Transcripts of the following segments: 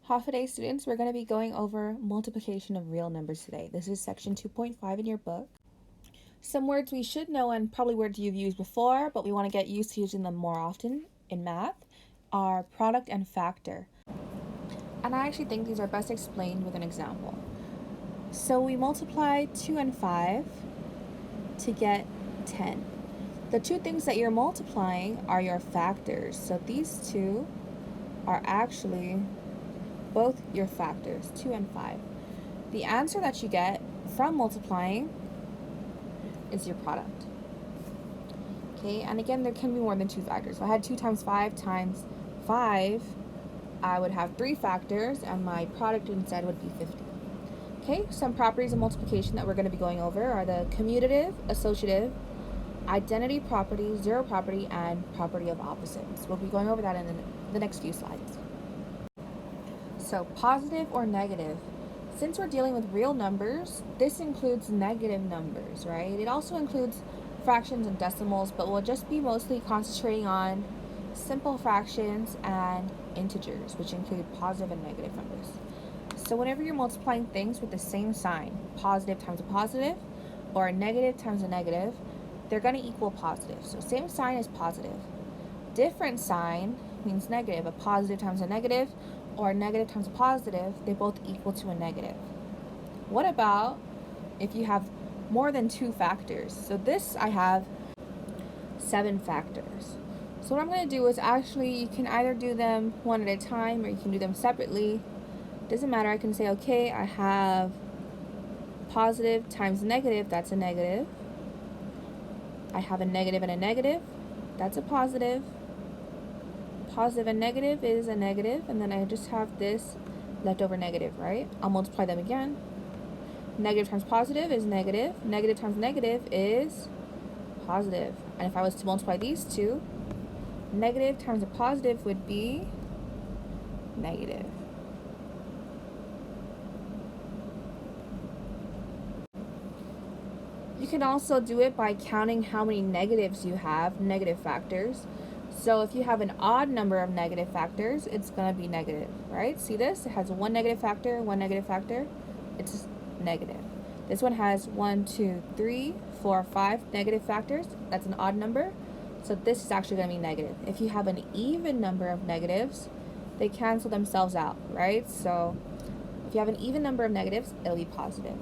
Half a day students, we're going to be going over multiplication of real numbers today. This is section 2.5 in your book. Some words we should know and probably words you've used before, but we want to get used to using them more often in math, are product and factor. And I actually think these are best explained with an example. So we multiply 2 and 5 to get 10. The two things that you're multiplying are your factors. So these two are actually both your factors, 2 and 5. The answer that you get from multiplying is your product. Okay, and again, there can be more than two factors. If I had 2 times 5 times 5, I would have 3 factors, and my product instead would be 50. Okay, some properties of multiplication that we're going to be going over are the commutative, associative, identity property, zero property, and property of opposites. We'll be going over that in the next few slides. So positive or negative. Since we're dealing with real numbers, this includes negative numbers, right? It also includes fractions and decimals, but we'll just be mostly concentrating on simple fractions and integers, which include positive and negative numbers. So whenever you're multiplying things with the same sign, positive times a positive or a negative times a negative, they're going to equal positive. So same sign is positive. Different sign means negative. A positive times a negative or a negative times a positive, they both equal to a negative. What about if you have more than 2 factors? So this I have 7 factors. So what I'm going to do is actually you can either do them one at a time or you can do them separately. Doesn't matter. I can say, okay, I have positive times negative, that's a negative. I have a negative and a negative, that's a positive. Positive and negative is a negative, and then I just have this leftover negative, right? I'll multiply them again. Negative times positive is negative. Negative times negative is positive. And if I was to multiply these two, negative times a positive would be negative. You can also do it by counting how many negatives you have, negative factors. So if you have an odd number of negative factors, it's going to be negative, right? See this? It has one negative factor, it's negative. This one has 1, 2, 3, 4, 5 negative factors. That's an odd number. So this is actually going to be negative. If you have an even number of negatives, they cancel themselves out, right? So if you have an even number of negatives, it'll be positive.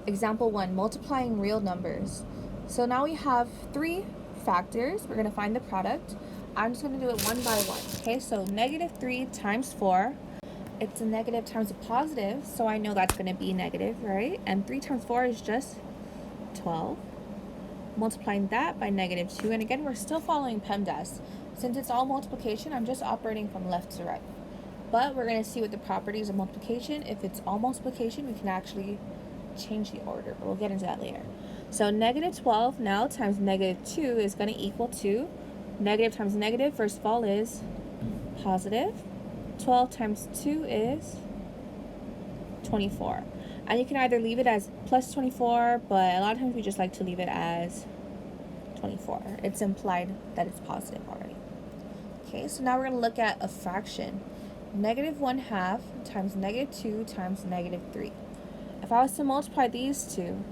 Example 1, multiplying real numbers. So now we have 3 factors. We're going to find the product. I'm just going to do it one by one. Okay, so negative 3 times 4. It's a negative times a positive, so I know that's going to be negative, right? And 3 times 4 is just 12. Multiplying that by negative 2. And again, we're still following PEMDAS. Since it's all multiplication, I'm just operating from left to right. But we're going to see what the properties of multiplication. If it's all multiplication, we can actually change the order, but we'll get into that later. So negative 12 now times negative 2 is going to equal to negative times negative, first of all, is positive. 12 times 2 is 24. And you can either leave it as plus 24, but a lot of times we just like to leave it as 24. It's implied that it's positive already. Okay, so now we're going to look at a fraction. Negative 1/2 times negative 2 times negative 3. If I was to multiply these two,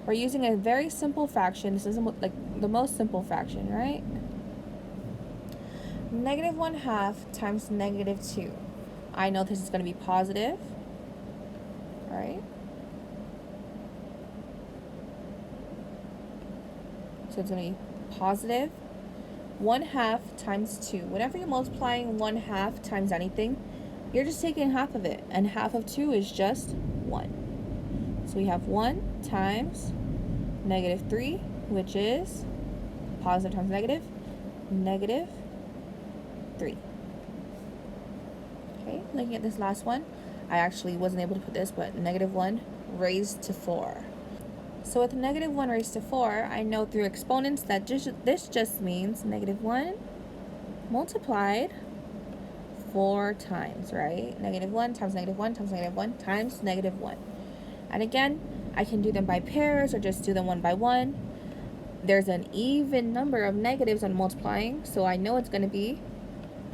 we're using a very simple fraction. This isn't like the most simple fraction, right? Negative 1/2 times negative 2. I know this is going to be positive, right? So it's going to be positive 1/2 times 2. Whenever you're multiplying 1/2 times anything, you're just taking half of it, and half of 2 is just 1. So we have 1 times negative 3, which is positive times negative, negative 3. Okay, looking at this last one, I actually wasn't able to put this, but negative 1 raised to 4. So with negative 1 raised to 4, I know through exponents that this just means negative 1 multiplied 4 times, right? Negative 1 times negative 1 times negative 1 times negative 1. And again, I can do them by pairs or just do them one by one. There's an even number of negatives on multiplying, so I know it's going to be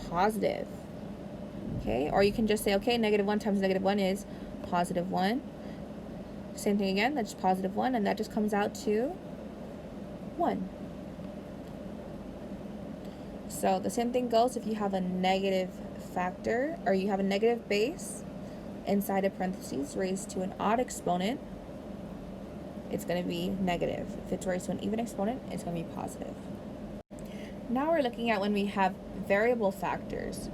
positive. Okay, or you can just say, okay, -1 times -1 is +1. Same thing again, that's +1, and that just comes out to 1. So the same thing goes if you have a negative factor, or you have a negative base inside of parentheses raised to an odd exponent, it's going to be negative. If it's raised to an even exponent, it's going to be positive. Now we're looking at when we have variable factors.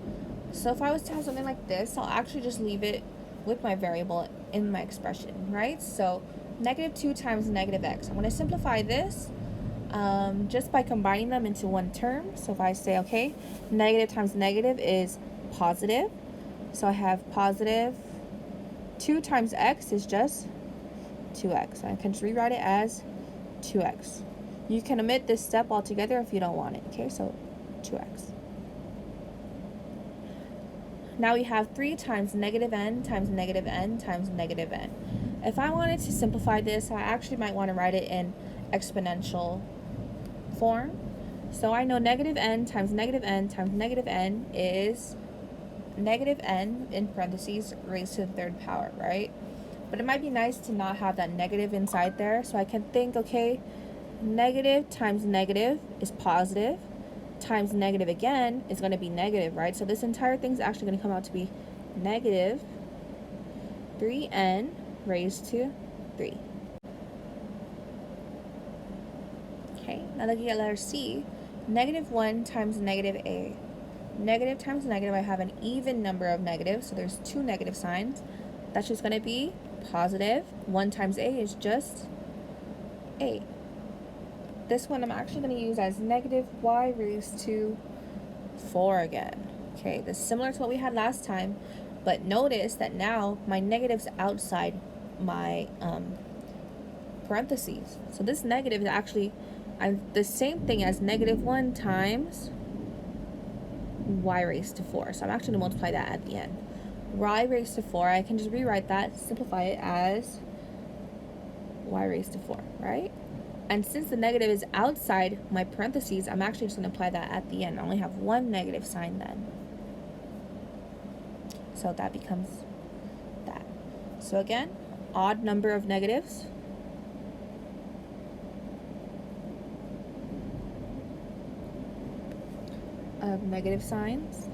So if I was to have something like this, I'll actually just leave it with my variable in my expression, right? So -2 times -x. I'm going to simplify this just by combining them into one term. So if I say, okay, negative times negative is positive. So I have positive 2 times x is just 2x. I can just rewrite it as 2x. You can omit this step altogether if you don't want it. Okay, so 2x. Now we have 3 times -n times -n times -n. If I wanted to simplify this, I actually might want to write it in exponential form. So I know -n times -n times -n is -n in parentheses raised to the 3rd power, right? But it might be nice to not have that negative inside there. So I can think, okay, negative times negative is positive, times negative again is going to be negative, right? So this entire thing is actually going to come out to be negative 3n raised to 3. Okay, now looking at letter C, -1 times -a. Negative times negative, I have an even number of negatives, so there's 2 negative signs. That's just going to be positive. 1 times a is just a. This one I'm actually going to use as -y raised to 4 again. Okay, this is similar to what we had last time, but notice that now my negative's outside my parentheses. So this negative is actually the same thing as -1 times y raised to 4. So I'm actually going to multiply that at the end. Y raised to 4, I can just rewrite that, simplify it as y raised to 4, right? And since the negative is outside my parentheses, I'm actually just going to apply that at the end. I only have one negative sign then. So that becomes that. So again, odd number of negatives. Of negative signs.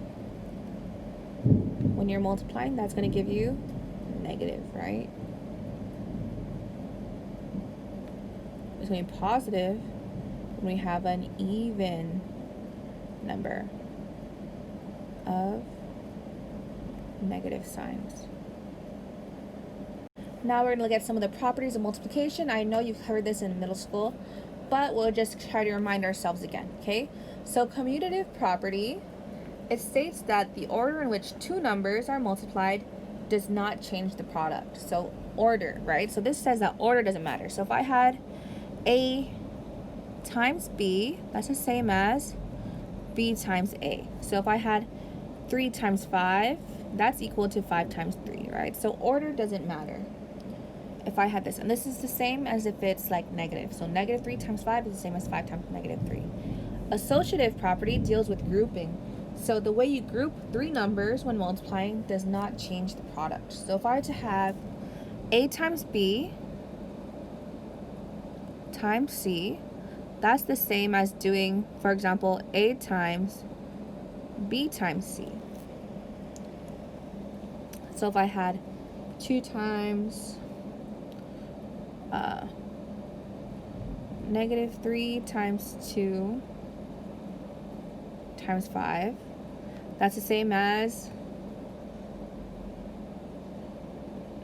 When you're multiplying, that's going to give you negative, right? It's going to be positive when we have an even number of negative signs. Now we're going to look at some of the properties of multiplication. I know you've heard this in middle school, but we'll just try to remind ourselves again, okay? So commutative property, it states that the order in which two numbers are multiplied does not change the product. So order, right? So this says that order doesn't matter. So if I had A times B, that's the same as B times A. So if I had 3 times 5, that's equal to 5 times 3, right? So order doesn't matter. If I had this, and this is the same as if it's like negative. So negative 3 times 5 is the same as 5 times negative 3. Associative property deals with grouping. So the way you group three numbers when multiplying does not change the product. So if I were to have A times B times C, that's the same as doing, for example, A times B times C. So if I had 2 times negative 3 times 2 times 5, that's the same as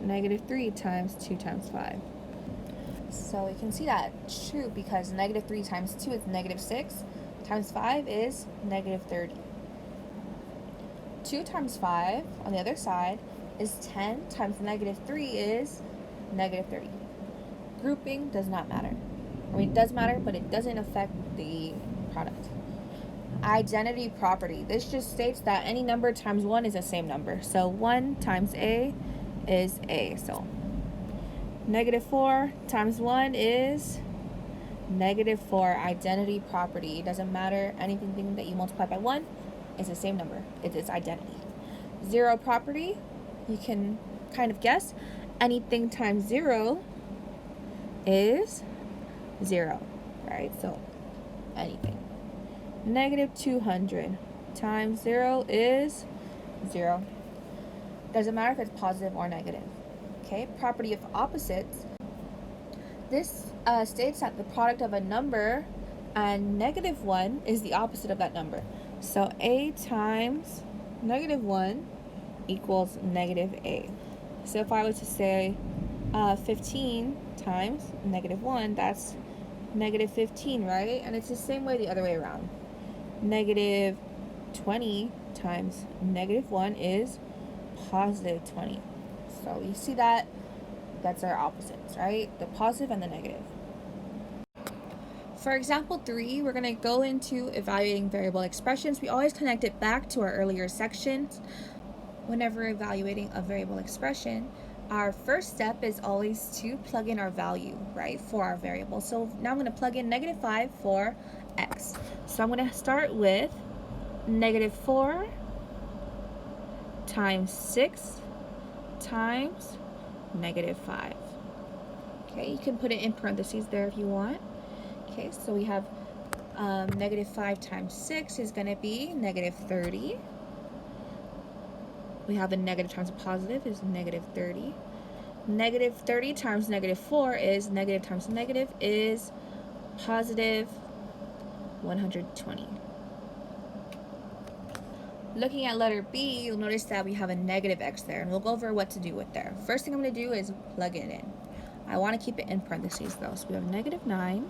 negative 3 times 2 times 5. So you can see that it's true because negative 3 times 2 is negative 6 times 5 is negative 30. 2 times 5 on the other side is 10 times negative 3 is negative 30. Grouping does not matter. I mean, it does matter, but it doesn't affect the product. Identity property. This just states that any number times 1 is the same number. So 1 times A is A. So negative 4 times 1 is negative 4. Identity property. It doesn't matter. Anything that you multiply by 1 is the same number. It is identity. Zero property, you can kind of guess. Anything times 0 is 0, right? So anything. Negative 200 times 0 is 0. Doesn't matter if it's positive or negative. Okay, property of opposites. This states that the product of a number and -1 is the opposite of that number. So a times -1 equals -a. So if I was to say 15 times -1, that's -15, right? And it's the same way the other way around. -20 times -1 is +20. So you see that that's our opposites, right? The positive and the negative. For example 3, we're going to go into evaluating variable expressions. We always connect it back to our earlier sections. Whenever evaluating a variable expression, our first step is always to plug in our value, right, for our variable. So now I'm going to plug in -5 for x. So I'm going to start with -4 times 6 times -5. Okay, you can put it in parentheses there if you want. Okay, so we have -5 times 6 is going to be -30. We have a negative times a positive is -30. -30 times -4 is negative times negative is positive 120. Looking at letter B, you'll notice that we have a negative x there, and we'll go over what to do with there. First thing I'm going to do is plug it in. I want to keep it in parentheses though. So we have -9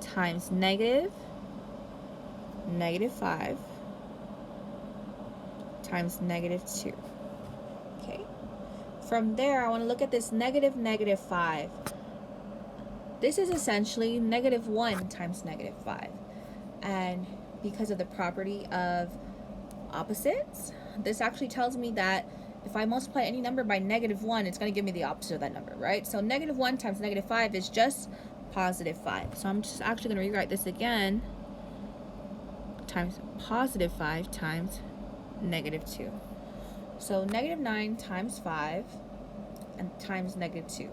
times -5 times -2. Okay. From there, I want to look at this -5. This is essentially -1 times -5. And because of the property of opposites, this actually tells me that if I multiply any number by -1, it's going to give me the opposite of that number, right? So -1 times -5 is just +5. So I'm just actually going to rewrite this again times +5 times -2. So -9 times 5 and times -2.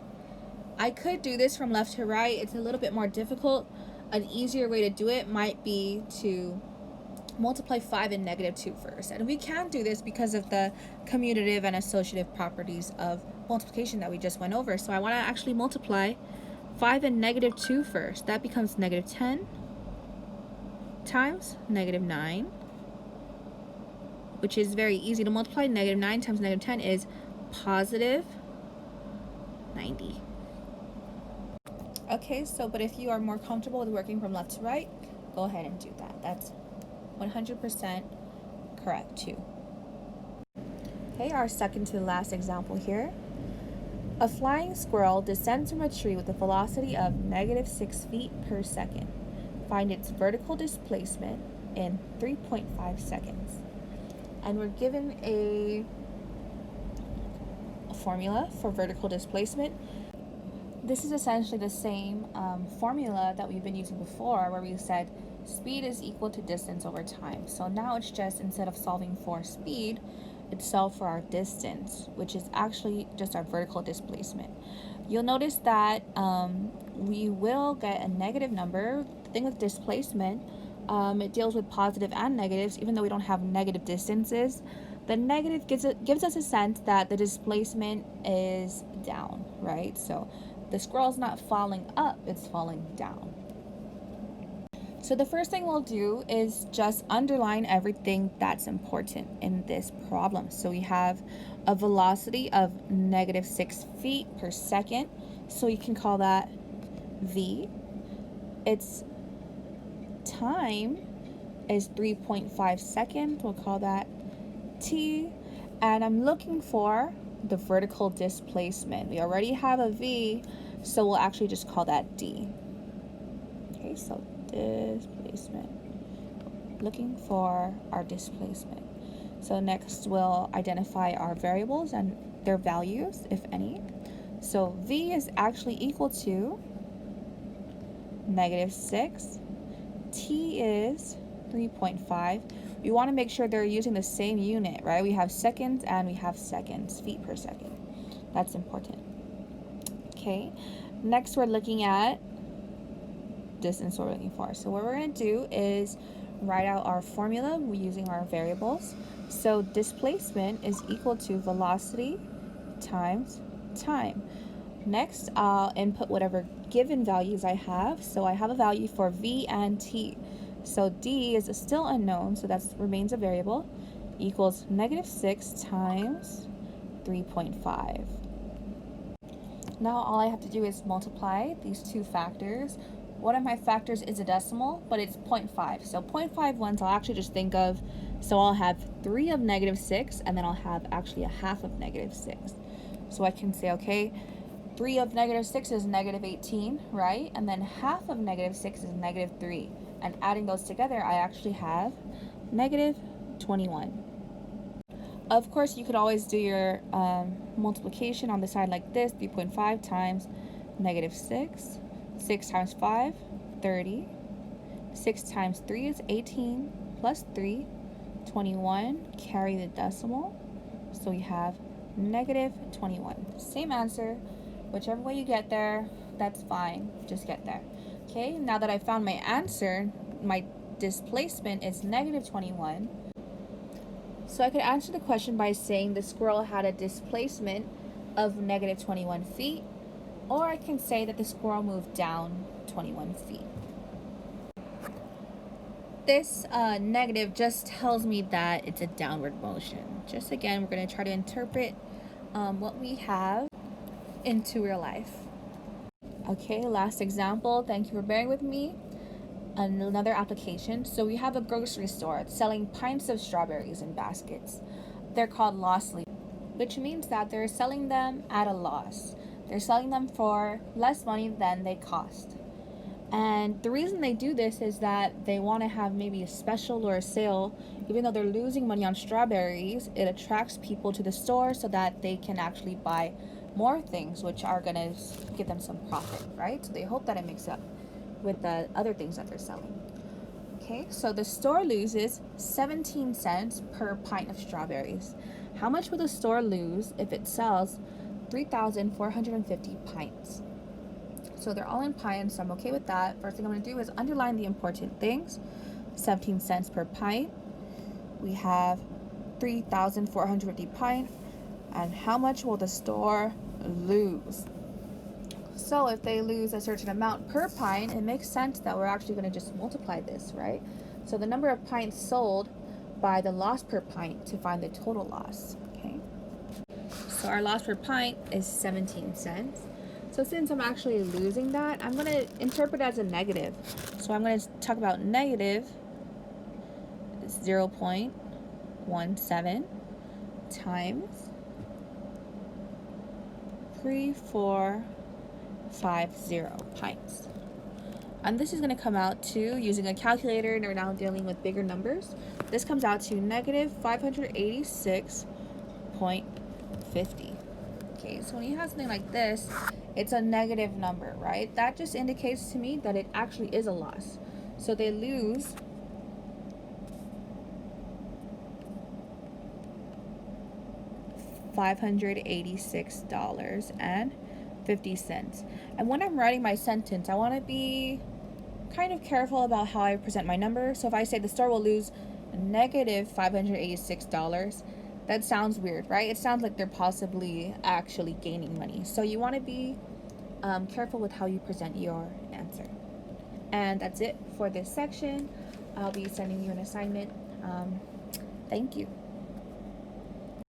I could do this from left to right. It's a little bit more difficult. An easier way to do it might be to multiply 5 and -2 first. And we can do this because of the commutative and associative properties of multiplication that we just went over. So I want to actually multiply 5 and -2 first. That becomes -10 times -9, which is very easy to multiply. -9 times -10 is positive 90. Okay, so but if you are more comfortable with working from left to right, go ahead and do that. That's 100% correct too. Okay, our second to the last example here. A flying squirrel descends from a tree with a velocity of -6 feet per second. Find its vertical displacement in 3.5 seconds. And we're given a formula for vertical displacement. This is essentially the same formula that we've been using before, where we said speed is equal to distance over time. So now it's just, instead of solving for speed, it's solved for our distance, which is actually just our vertical displacement. You'll notice that we will get a negative number. The thing with displacement, it deals with positive and negatives, even though we don't have negative distances. The negative gives us a sense that the displacement is down, right? So the squirrel's not falling up, it's falling down. So the first thing we'll do is just underline everything that's important in this problem. So we have a velocity of -6 feet per second. So you can call that V. Its time is 3.5 seconds. We'll call that T. And I'm looking for the vertical displacement. We already have a V, so we'll actually just call that D. Okay, so displacement. Looking for our displacement. So next we'll identify our variables and their values, if any. So V is actually equal to -6. T is 3.5. we want to make sure they're using the same unit, right? We have seconds and we have seconds, feet per second. That's important. Okay, next we're looking at distance we're looking for. So what we're going to do is write out our formula using our variables. So displacement is equal to velocity times time. Next, I'll input whatever given values I have. So I have a value for v and t. So d is still unknown, so that remains a variable, equals -6 times 3.5. Now all I have to do is multiply these two factors. One of my factors is a decimal, but it's 0.5. So 0.5 ones I'll actually just think of, so I'll have 3 of -6, and then I'll have actually a half of -6. So I can say, okay, 3 of -6 is -18, right? And then half of -6 is -3. And adding those together, I actually have -21. Of course, you could always do your multiplication on the side like this, 3.5 times -6. 6 times 5, 30. 6 times 3 is 18, plus 3, 21. Carry the decimal, so we have -21. Same answer. Whichever way you get there, that's fine. Just get there. Okay, now that I found my answer, my displacement is -21. So I could answer the question by saying the squirrel had a displacement of -21 feet, or I can say that the squirrel moved down 21 feet. This negative just tells me that it's a downward motion. Just again, we're going to try to interpret what we have into real life. Okay, last example. Thank you for bearing with me. Another application. So we have a grocery store selling pints of strawberries in baskets. They're called loss leaders, which means that they're selling them at a loss. They're selling them for less money than they cost. And the reason they do this is that they want to have maybe a special or a sale. Even though they're losing money on strawberries, it attracts people to the store so that they can actually buy more things, which are going to give them some profit, right? So they hope that it makes up with the other things that they're selling. Okay, so the store loses 17 cents per pint of strawberries. How much will the store lose if it sells 3,450 pints? So they're all in pints, so I'm okay with that. First thing I'm going to do is underline the important things. 17 cents per pint. We have 3,450 pints. And how much will the store lose? So if they lose a certain amount per pint, it makes sense that we're actually going to just multiply this, right? So the number of pints sold by the loss per pint to find the total loss, okay? So our loss per pint is 17 cents. So since I'm actually losing that, I'm going to interpret it as a negative. So I'm going to talk about negative 0.17 times 3,450 pints. And this is going to come out to, using a calculator, and we're now dealing with bigger numbers, this comes out to -586.50. Okay, so when you have something like this, it's a negative number, right? That just indicates to me that it actually is a loss. So they lose $586.50. And when I'm writing my sentence, I want to be kind of careful about how I present my number. So if I say the store will lose -$586, that sounds weird, right? It sounds like they're possibly actually gaining money. So you want to be careful with how you present your answer. And that's it for this section. I'll be sending you an assignment. Thank you.